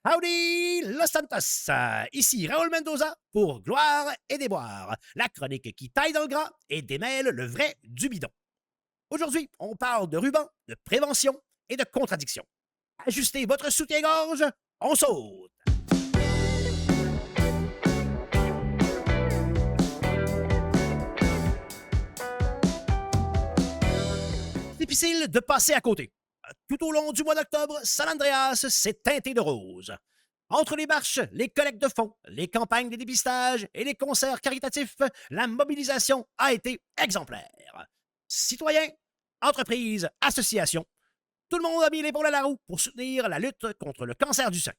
Howdy, Los Santos! Ici Raoul Mendoza pour Gloire et déboire, la chronique qui taille dans le gras et démêle le vrai du bidon. Aujourd'hui, on parle de ruban, de prévention et de contradiction. Ajustez votre soutien-gorge, on saute! Difficile de passer à côté. Tout au long du mois d'octobre, San Andreas s'est teinté de rose. Entre les marches, les collectes de fonds, les campagnes de dépistage et les concerts caritatifs, la mobilisation a été exemplaire. Citoyens, entreprises, associations, tout le monde a mis l'épaule à la roue pour soutenir la lutte contre le cancer du sein.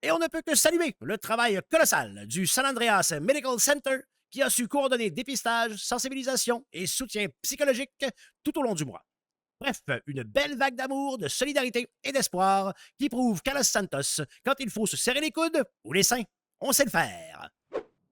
Et on ne peut que saluer le travail colossal du San Andreas Medical Center qui a su coordonner dépistage, sensibilisation et soutien psychologique tout au long du mois. Bref, une belle vague d'amour, de solidarité et d'espoir qui prouve qu'à Los Santos, quand il faut se serrer les coudes ou les seins, on sait le faire.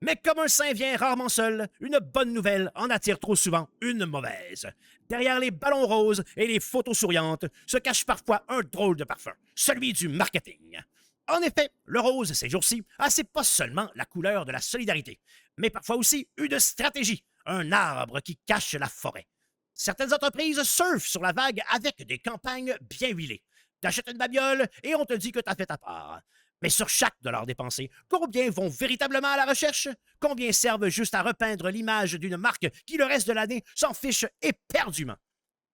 Mais comme un sein vient rarement seul, une bonne nouvelle en attire trop souvent une mauvaise. Derrière les ballons roses et les photos souriantes se cache parfois un drôle de parfum, celui du marketing. En effet, le rose, ces jours-ci, c'est pas seulement la couleur de la solidarité, mais parfois aussi une stratégie, un arbre qui cache la forêt. Certaines entreprises surfent sur la vague avec des campagnes bien huilées. T'achètes une babiole et on te dit que t'as fait ta part. Mais sur chaque dollar dépensé, combien vont véritablement à la recherche? Combien servent juste à repeindre l'image d'une marque qui, le reste de l'année, s'en fiche éperdument?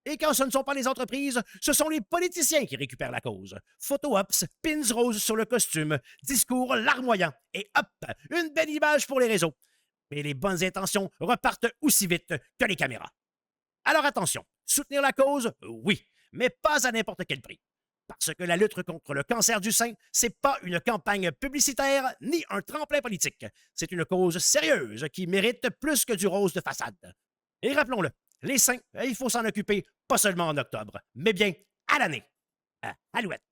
Et quand ce ne sont pas les entreprises, ce sont les politiciens qui récupèrent la cause. Photo-ops, pins roses sur le costume, discours larmoyants, et hop, une belle image pour les réseaux. Mais les bonnes intentions repartent aussi vite que les caméras. Alors attention, soutenir la cause, oui, mais pas à n'importe quel prix. Parce que la lutte contre le cancer du sein, c'est pas une campagne publicitaire ni un tremplin politique. C'est une cause sérieuse qui mérite plus que du rose de façade. Et rappelons-le, les seins, il faut s'en occuper pas seulement en octobre, mais bien à l'année. Alouette.